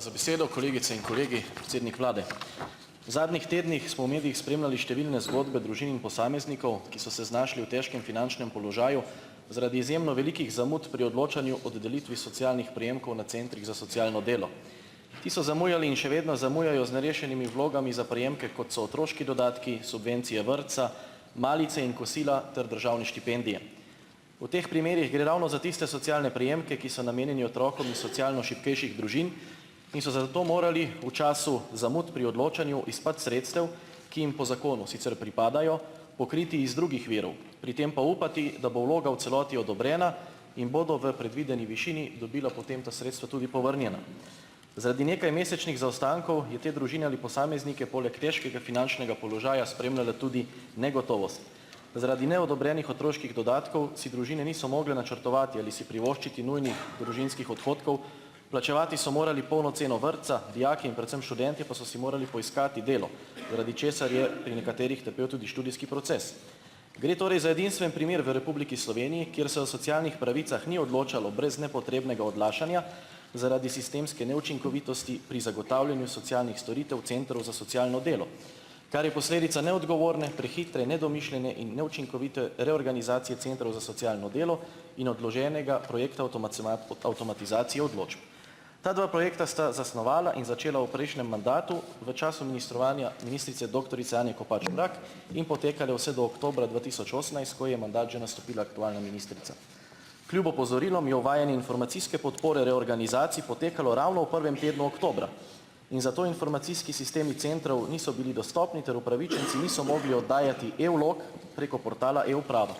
za besedo, kolegice in kolegi, predsednik vlade. V zadnjih tednih smo v medijih spremljali številne zgodbe družin in posameznikov, ki so se znašli v težkem finančnem položaju zaradi izjemno velikih zamud pri odločanju o dodelitvi socialnih prejemkov na centrih za socialno delo. Ti so zamujali in še vedno zamujajo z nerešenimi vlogami za prejemke, kot so otroški dodatki, subvencije vrtca, malice in kosila ter državne štipendije. V teh primerih gre ravno za tiste socialne prejemke, ki so namenjeni otrokom iz socialno šibkejših družin in so zato morali v času zamud pri odločanju izpad sredstev, ki jim po zakonu sicer pripadajo, pokriti iz drugih virov, pri tem pa upati, da bo vloga v celoti odobrena in bodo v predvideni višini dobila potem ta sredstva tudi povrnjena. Zaradi nekaj mesečnih zaostankov je te družine ali posameznike poleg težkega finančnega položaja spremljala tudi negotovost. Zaradi neodobrenih otroških dodatkov si družine niso mogle načrtovati ali si privoščiti nujnih družinskih odhodkov, plačevati so morali polno ceno vrtca, dijaki in predvsem študentje pa so si morali poiskati delo, zaradi česar je pri nekaterih trpel tudi študijski proces. Gre torej za edinstven primer v Republiki Sloveniji, kjer se o socialnih pravicah ni odločalo brez nepotrebnega odlašanja zaradi sistemske neučinkovitosti pri zagotavljanju socialnih storitev centrov za socialno delo, kar je posledica neodgovorne, prehitre, nedomišljene in neučinkovite reorganizacije centrov za socialno delo in odloženega projekta avtomatizacije odločb. Ta dva projekta sta zasnovala in začela v prejšnjem mandatu v času ministrovanja ministrice doktorice Anje Kopač Mrak in potekale vse do oktobra 2018, ko je mandat že nastopila aktualna ministrica. Kljub opozorilom je uvajanje informacijske podpore reorganizaciji potekalo ravno v prvem tednu oktobra. In zato informacijski sistemi centrov niso bili dostopni ter upravičenci niso mogli oddajati e-vlog preko portala e-uprava.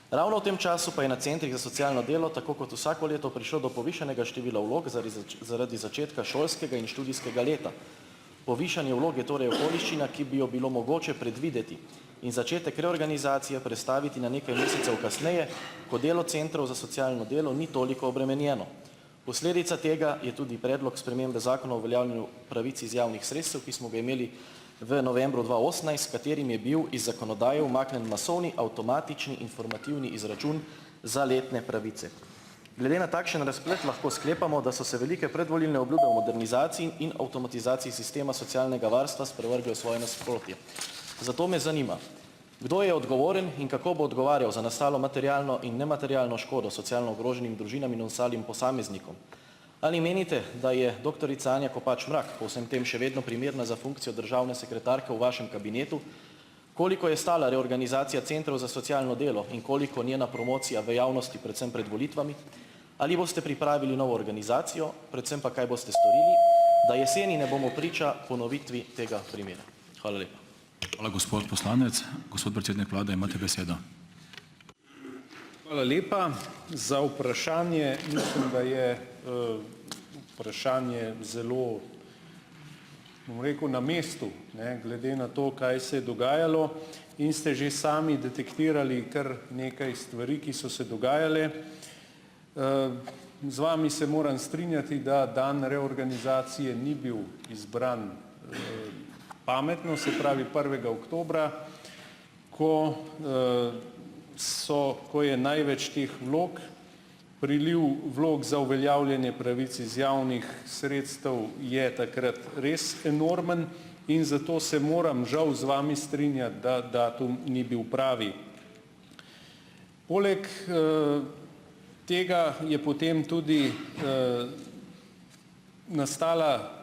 Ravno v tem času pa je na centrih za socialno delo tako kot vsako leto prišlo do povišanega števila vlog zaradi začetka šolskega in študijskega leta. Povišanje vlog je torej okoliščina, ki bi jo bilo mogoče predvideti in začetek reorganizacije prestaviti na nekaj mesecev kasneje, ko delo centrov za socialno delo ni toliko obremenjeno. Posledica tega je tudi predlog spremembe zakona o uveljavljanju pravic iz javnih sredstev, ki smo ga imeli v novembru 2018, s katerim je bil iz zakonodaje umaknjen masovni avtomatični informativni izračun za letne pravice. Glede na takšen razplet lahko sklepamo, da so se velike predvolilne obljube o modernizaciji in avtomatizaciji sistema socialnega varstva sprevrgle v svoje nasprotje. Zato me zanima, kdo je odgovoren in kako bo odgovarjal za nastalo materialno in nematerialno škodo socialno ogroženim družinam in ostalim posameznikom? Ali menite, da je doktorica Anja Kopač Mrak po vsem tem še vedno primerna za funkcijo državne sekretarke v vašem kabinetu? Koliko je stala reorganizacija centrov za socialno delo in koliko njena promocija v javnosti, predvsem pred volitvami? Ali boste pripravili novo organizacijo, predvsem pa kaj boste storili, da jeseni ne bomo priča ponovitvi tega primera? Hvala lepa. Hvala, gospod poslanec. Gospod predsednik vlade, imate besedo. Hvala lepa za vprašanje. Mislim, da je vprašanje zelo, bom rekel, na mestu, glede na to, kaj se je dogajalo, in ste že sami detektirali kar nekaj stvari, ki so se dogajale. Z vami se moram strinjati, da dan reorganizacije ni bil izbran pametno, se pravi 1. oktobra, ko je največ teh vlog. Priliv vlog za uveljavljanje pravic iz javnih sredstev je takrat res enormen in zato se moram žal z vami strinjati, da datum ni bil pravi. Poleg tega je potem tudi nastala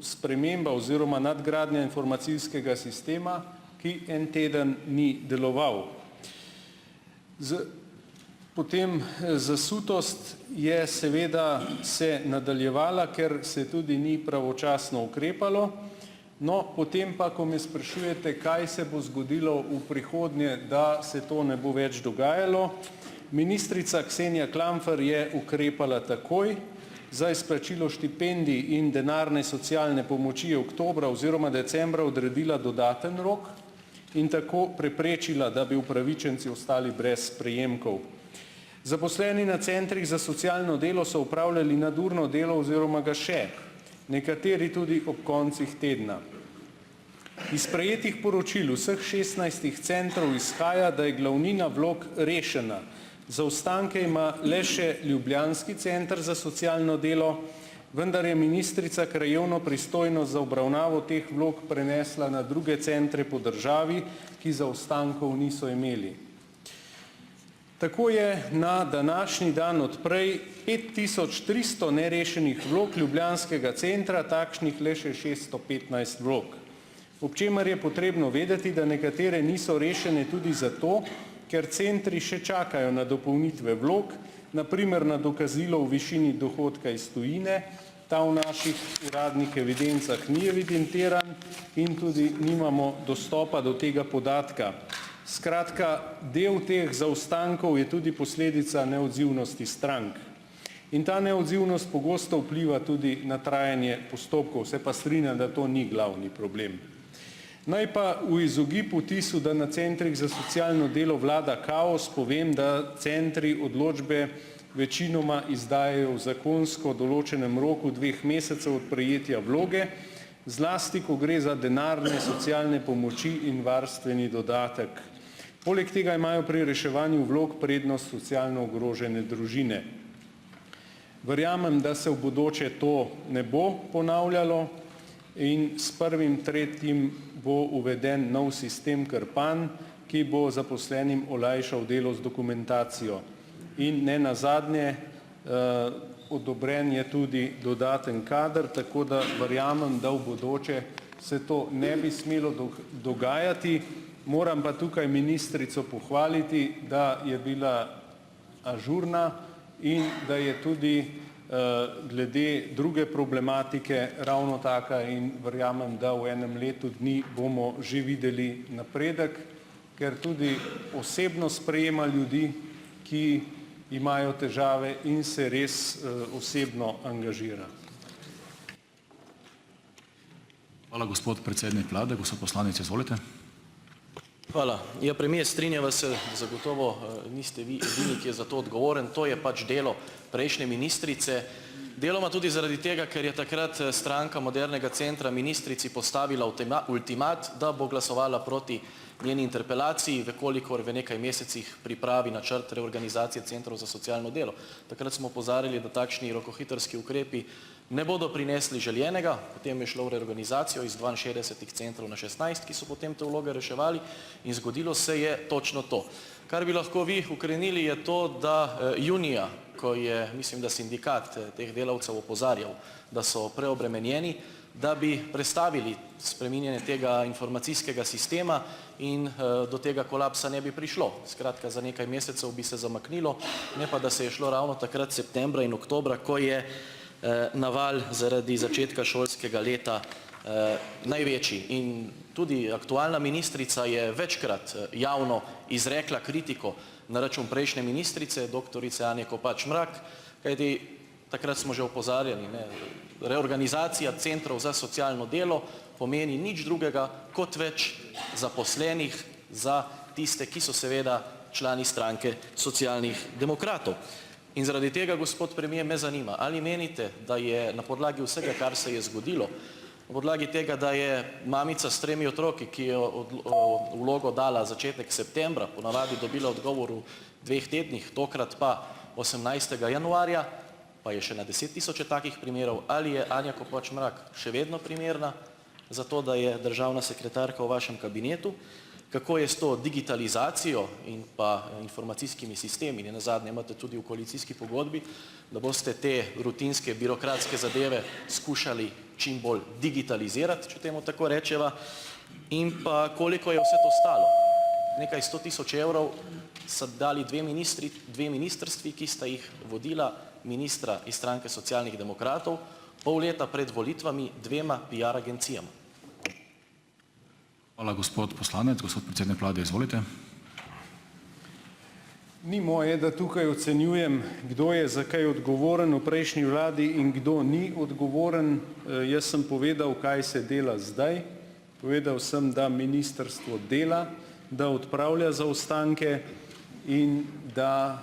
sprememba oziroma nadgradnja informacijskega sistema, ki en teden ni deloval. Potem zasutost je seveda se nadaljevala, ker se tudi ni pravočasno ukrepalo. No, potem pa, ko me sprašujete, kaj se bo zgodilo v prihodnje, da se to ne bo več dogajalo, ministrica Ksenija Klampfer je ukrepala takoj. Za izplačilo štipendij in denarne socialne pomoči je oktobra oziroma decembra odredila dodaten rok in tako preprečila, da bi upravičenci ostali brez prejemkov. Zaposleni na centrih za socialno delo so opravljali nadurno delo oziroma ga še, nekateri tudi ob koncih tedna. Iz prejetih poročil vseh 16 centrov izhaja, da je glavnina vlog rešena. Zaostanke ima le še ljubljanski center za socialno delo, vendar je ministrica krajevno pristojnost za obravnavo teh vlog prenesla na druge centre po državi, ki zaostankov niso imeli. Tako je na današnji dan od prej 5300 nerešenih vlog ljubljanskega centra, takšnih le še 615 vlog. Ob čemer je potrebno vedeti, da nekatere niso rešene tudi zato, ker centri še čakajo na dopolnitve vlog, na primer na dokazilo v višini dohodka iz tujine, ta v naših uradnih evidencah ni evidentiran in tudi nimamo dostopa do tega podatka. Skratka, del teh zaostankov je tudi posledica neodzivnosti strank. In ta neodzivnost pogosto vpliva tudi na trajanje postopkov, se pa strinjam, da to ni glavni problem. Naj pa v izogib vtisu, da na centrih za socialno delo vlada kaos, povem, da centri odločbe večinoma izdajajo v zakonsko določenem roku 2 mesecev od prejetja vloge, zlasti ko gre za denarne socialne pomoči in varstveni dodatek. Poleg tega imajo pri reševanju vlog prednost socialno ogrožene družine. Verjamem, da se v bodoče to ne bo ponavljalo in s 1. 3. bo uveden nov sistem Krpan, ki bo zaposlenim olajšal delo z dokumentacijo. In nenazadnje, odobren je tudi dodaten kader, tako da verjamem, da v bodoče se to ne bi smelo dogajati. Moram pa tukaj ministrico pohvaliti, da je bila ažurna in da je tudi glede druge problematike ravno taka in verjamem, da v enem letu dni bomo že videli napredek, ker tudi osebno sprejema ljudi, ki imajo težave in se res osebno angažira. Hvala, gospod predsednik vlade. Gospod poslanec, izvolite. Hvala. Ja, premier, strinjava se, zagotovo niste vi edini, ki je za to odgovoren. To je pač delo prejšnje ministrice. Deloma tudi zaradi tega, ker je takrat stranka Modernega centra ministrici postavila ultimat, da bo glasovala proti njeni interpelaciji, vekolikor v nekaj mesecih pripravi načrt reorganizacije centrov za socialno delo. Takrat smo opozarjali, da takšni rokohitrski ukrepi ne bodo prinesli željenega, potem je šlo v reorganizacijo iz 62 centrov na 16, ki so potem te vloge reševali in zgodilo se je točno to. Kar bi lahko vi ukrenili, je to, da junija, ko je, mislim, da sindikat teh delavcev opozarjal, da so preobremenjeni, da bi prestavili spreminjanje tega informacijskega sistema in do tega kolapsa ne bi prišlo. Skratka, za nekaj mesecev bi se zamaknilo, ne pa da se je šlo ravno takrat septembra in oktobra, ko je naval zaradi začetka šolskega leta največji. In tudi aktualna ministrica je večkrat javno izrekla kritiko na račun prejšnje ministrice, doktorice Anje Kopač Mrak, kajti takrat smo že opozarjali, reorganizacija centrov za socialno delo pomeni nič drugega kot več zaposlenih za tiste, ki so seveda člani stranke Socialnih demokratov. In zaradi tega, gospod premier, me zanima, ali menite, da je na podlagi vsega, kar se je zgodilo, na podlagi tega, da je mamica s 3 otroki, ki je vlogo dala začetek septembra, ponavadi dobila odgovor v 2 tednih, tokrat pa 18. januarja, pa je še na 10 000 takih primerov, ali je Anja Kopač Mrak še vedno primerna za to, da je državna sekretarka v vašem kabinetu, kako je s to digitalizacijo in pa informacijskimi sistemi, nenazadnje imate tudi v koalicijski pogodbi, da boste te rutinske birokratske zadeve skušali čim bolj digitalizirati, če temu tako rečeva, in pa koliko je vse to stalo. Nekaj 100 000 evrov so dali 2 ministrstvi, ki sta jih vodila ministra iz stranke Socialnih demokratov, pol leta pred volitvami 2 PR agencijama. Hvala, gospod poslanec. Gospod predsednik vlade, izvolite. Ni moje, da tukaj ocenjujem, kdo je za kaj odgovoren v prejšnji vladi in kdo ni odgovoren. Jaz sem povedal, kaj se dela zdaj. Povedal sem, da ministrstvo dela, da odpravlja zaostanke in da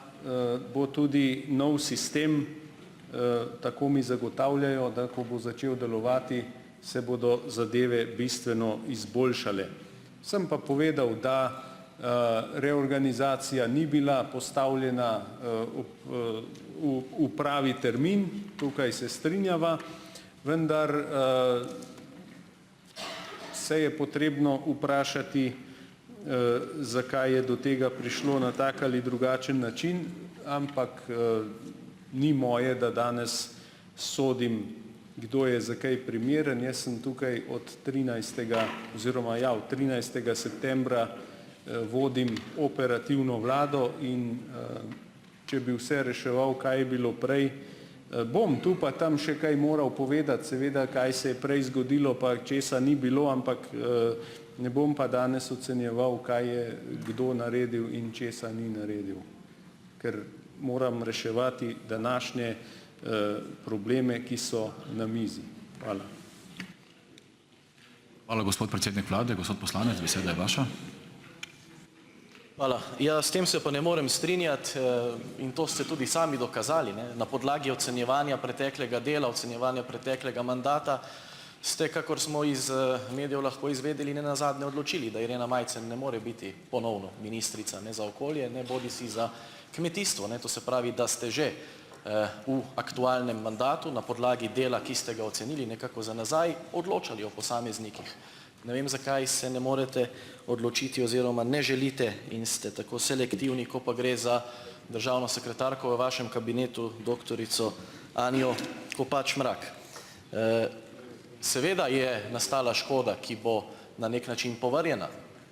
bo tudi nov sistem, tako mi zagotavljajo, da ko bo začel delovati, se bodo zadeve bistveno izboljšale. Sem pa povedal, da reorganizacija ni bila postavljena v pravi termin, tukaj se strinjava, vendar se je potrebno vprašati, zakaj je do tega prišlo na tak ali drugačen način, ampak ni moje, da danes sodim, kdo je za kaj primeren. Jaz sem tukaj od 13. oziroma ja, od 13. septembra vodim operativno vlado in če bi vse reševal, kaj je bilo prej, bom tu pa tam še kaj moral povedati, seveda, kaj se je prej zgodilo, pa česa ni bilo, ampak ne bom pa danes ocenjeval, kaj je kdo naredil in česa ni naredil, ker moram reševati današnje probleme, ki so na mizi. Hvala. Hvala, gospod predsednik vlade. Gospod poslanec, beseda je vaša. Hvala. Ja, s tem se pa ne morem strinjati in to ste tudi sami dokazali, ne. Na podlagi ocenjevanja preteklega dela, ocenjevanja preteklega mandata ste, kakor smo iz medijev lahko izvedeli, nenazadnje odločili, da Irena Majcen ne more biti ponovno ministrica ne za okolje, ne bodisi za kmetijstvo, ne. To se pravi, da ste že v aktualnem mandatu na podlagi dela, ki ste ga ocenili nekako za nazaj, odločali o posameznikih. Ne vem, zakaj se ne morete odločiti oziroma ne želite in ste tako selektivni, ko pa gre za državno sekretarko v vašem kabinetu, doktorico Anjo Kopač Mrak. Seveda je nastala škoda, ki bo na nek način povrnjena.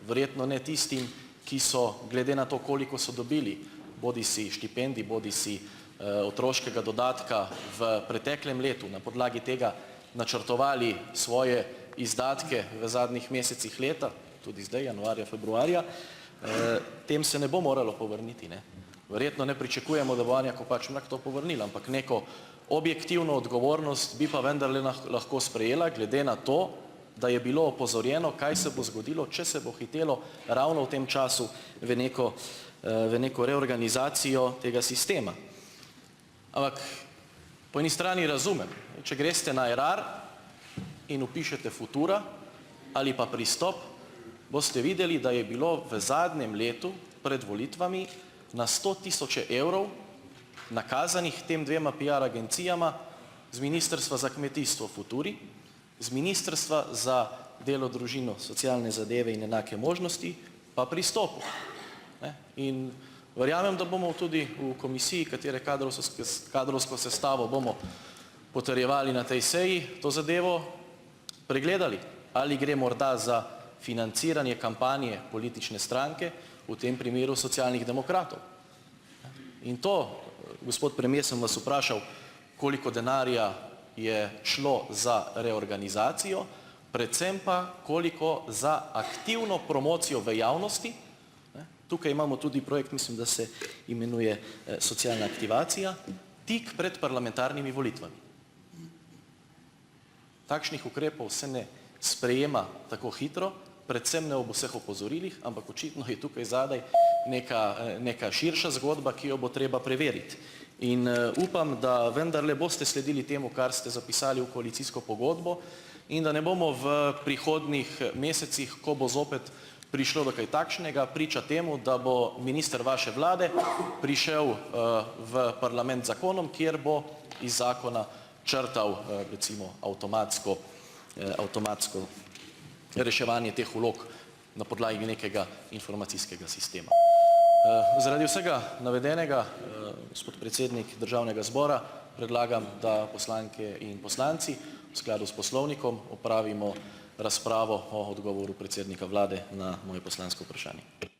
Verjetno ne tistim, ki so glede na to, koliko so dobili, bodisi štipendij, bodisi otroškega dodatka v preteklem letu, na podlagi tega načrtovali svoje izdatke v zadnjih mesecih leta, tudi zdaj, januarja, februarja, tem se ne bo moralo povrniti, ne. Verjetno ne pričakujemo, da bo Anja Kopač Mrak to povrnila, ampak neko objektivno odgovornost bi pa vendarle lahko sprejela, glede na to, da je bilo opozorjeno, kaj se bo zgodilo, če se bo hitelo ravno v tem času v neko reorganizacijo tega sistema. Ampak po eni strani razumem, če greste na Erar in vpišete Futura ali pa Pristop, boste videli, da je bilo v zadnjem letu pred volitvami na 100 000 evrov nakazanih tem dvema PR agencijama z Ministrstva za kmetijstvo Futuri, z Ministrstva za delo, družino, socialne zadeve in enake možnosti pa Pristopu. In verjamem, da bomo tudi v komisiji, katere kadrovsko sestavo bomo potrjevali na tej seji, to zadevo pregledali. Ali gre morda za financiranje kampanje politične stranke, v tem primeru Socialnih demokratov. In to, gospod premier, sem vas vprašal, koliko denarja je šlo za reorganizacijo, predvsem pa koliko za aktivno promocijo v javnosti. Tukaj imamo tudi projekt, mislim, da se imenuje socialna aktivacija, tik pred parlamentarnimi volitvami. Takšnih ukrepov se ne sprejema tako hitro, predvsem ne ob vseh opozorilih, ampak očitno je tukaj zadaj neka širša zgodba, ki jo bo treba preveriti. In upam, da vendarle boste sledili temu, kar ste zapisali v koalicijsko pogodbo in da ne bomo v prihodnjih mesecih, ko bo zopet prišlo do kaj takšnega, priča temu, da bo minister vaše vlade prišel v parlament z zakonom, kjer bo iz zakona črtal recimo avtomatsko reševanje teh vlog na podlagi nekega informacijskega sistema. Zaradi vsega navedenega, gospod predsednik Državnega zbora, predlagam, da poslanke in poslanci v skladu s poslovnikom opravimo razpravo o odgovoru predsednika vlade na moje poslansko vprašanje.